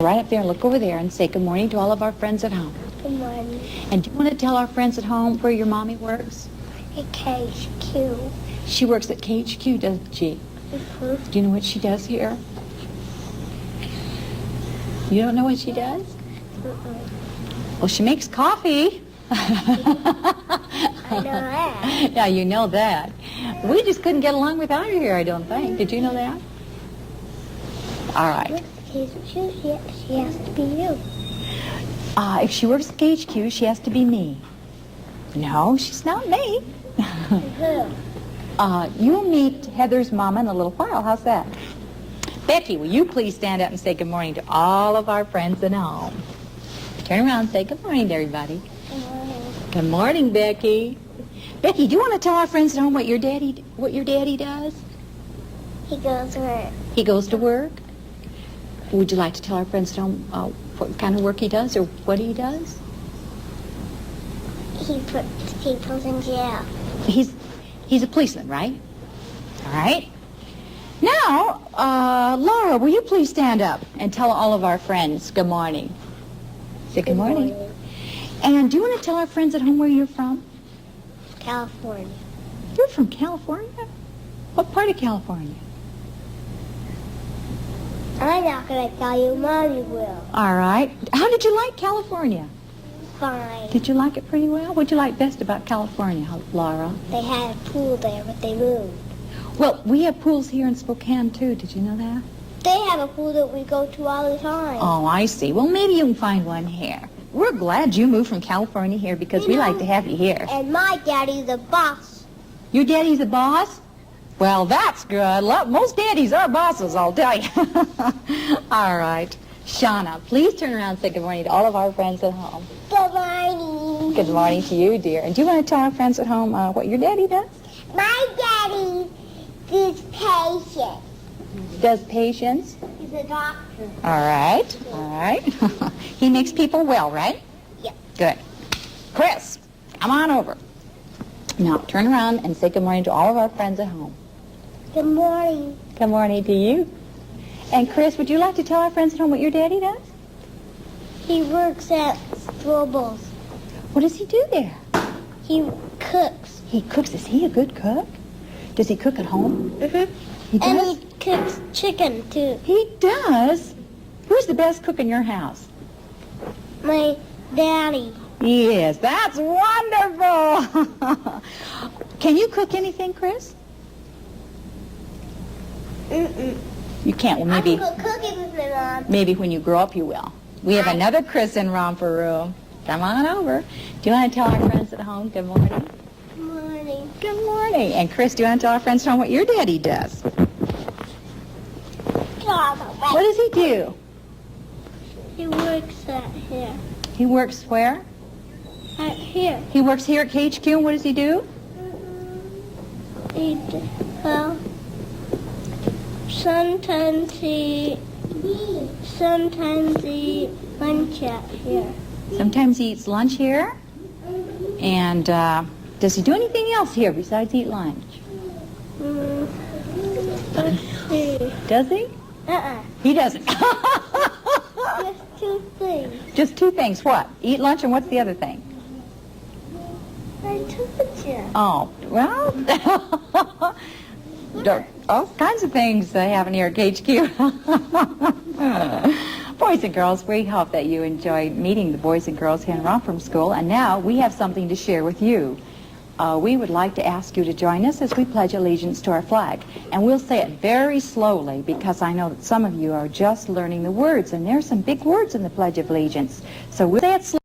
Right up there and look over there and say good morning to all of our friends at home. Good morning. And do you want to tell our friends at home where your mommy works? At KHQ. She works at KHQ, doesn't she? Mm-hmm. Do you know what she does here? You don't know what she does? Well, she makes coffee. I know that. Yeah, you know that. We just couldn't get along without her here, I don't think. Did you know that? All right. She has to be you. If she works at KHQ, she has to be me. No, she's not me. Who? You'll meet Heather's mama in a little while. How's that? Becky, will you please stand up and say good morning to all of our friends at home? Turn around and say good morning to everybody. Good morning. Good morning, Becky. Becky, do you want to tell our friends at home what your daddy does? He goes to work. He goes to work. Would you like to tell our friends at home what kind of work he does or what he does? He puts people in jail. He's a policeman, right? All right. Now, Laura, will you please stand up and tell all of our friends good morning? Say good morning. And do you want to tell our friends at home where you're from? California. You're from California? What part of California? I'm not going to tell you. Mommy will. All right. How did you like California? Fine. Did you like it pretty well? What did you like best about California, Laura? They had a pool there, but they moved. Well, we have pools here in Spokane, too. Did you know that? They have a pool that we go to all the time. Oh, I see. Well, maybe you can find one here. We're glad you moved from California here because we like to have you here. And my daddy's the boss. Your daddy's the boss? Well, that's good. Most daddies are bosses, I'll tell you. All right. Shauna, please turn around and say good morning to all of our friends at home. Good morning. Good morning to you, dear. And do you want to tell our friends at home what your daddy does? My daddy is patient. Does patience? He's a doctor. All right. All right. He makes people well, right? Yep. Good. Chris, come on over. Now, turn around and say good morning to all of our friends at home. Good morning. Good morning to you. And Chris, would you like to tell our friends at home what your daddy does? He works at Robles. What does he do there? He cooks. He cooks. Is he a good cook? Does he cook at home? Mm-hmm. He does? And he cooks chicken, too. He does? Who's the best cook in your house? My daddy. Yes, that's wonderful. Can you cook anything, Chris? Mm-mm. You can't. Well, maybe. I can cook cookies with my mom. Maybe when you grow up you will. We have another Chris in Romper Room. Come on over. Do you want to tell our friends at home good morning? Good morning. Good morning. And Chris, do you want to tell our friends at home what your daddy does? What does he do? He works at here. He works where? At here. He works here at KHQ, and what does he do? Well, sometimes he lunch at here. Sometimes he eats lunch here. And does he do anything else here besides eat lunch? Let's see. Does he? He doesn't. Just two things. Just two things. What? Eat lunch, and what's the other thing? I told you. Oh, well, all kinds of things they have in here at KHQ. Boys and girls, we hope that you enjoyed meeting the boys and girls here in Romper Room School. And now we have something to share with you. We would like to ask you to join us as we pledge allegiance to our flag. And we'll say it very slowly because I know that some of you are just learning the words. And there's some big words in the Pledge of Allegiance. So we'll say it slowly.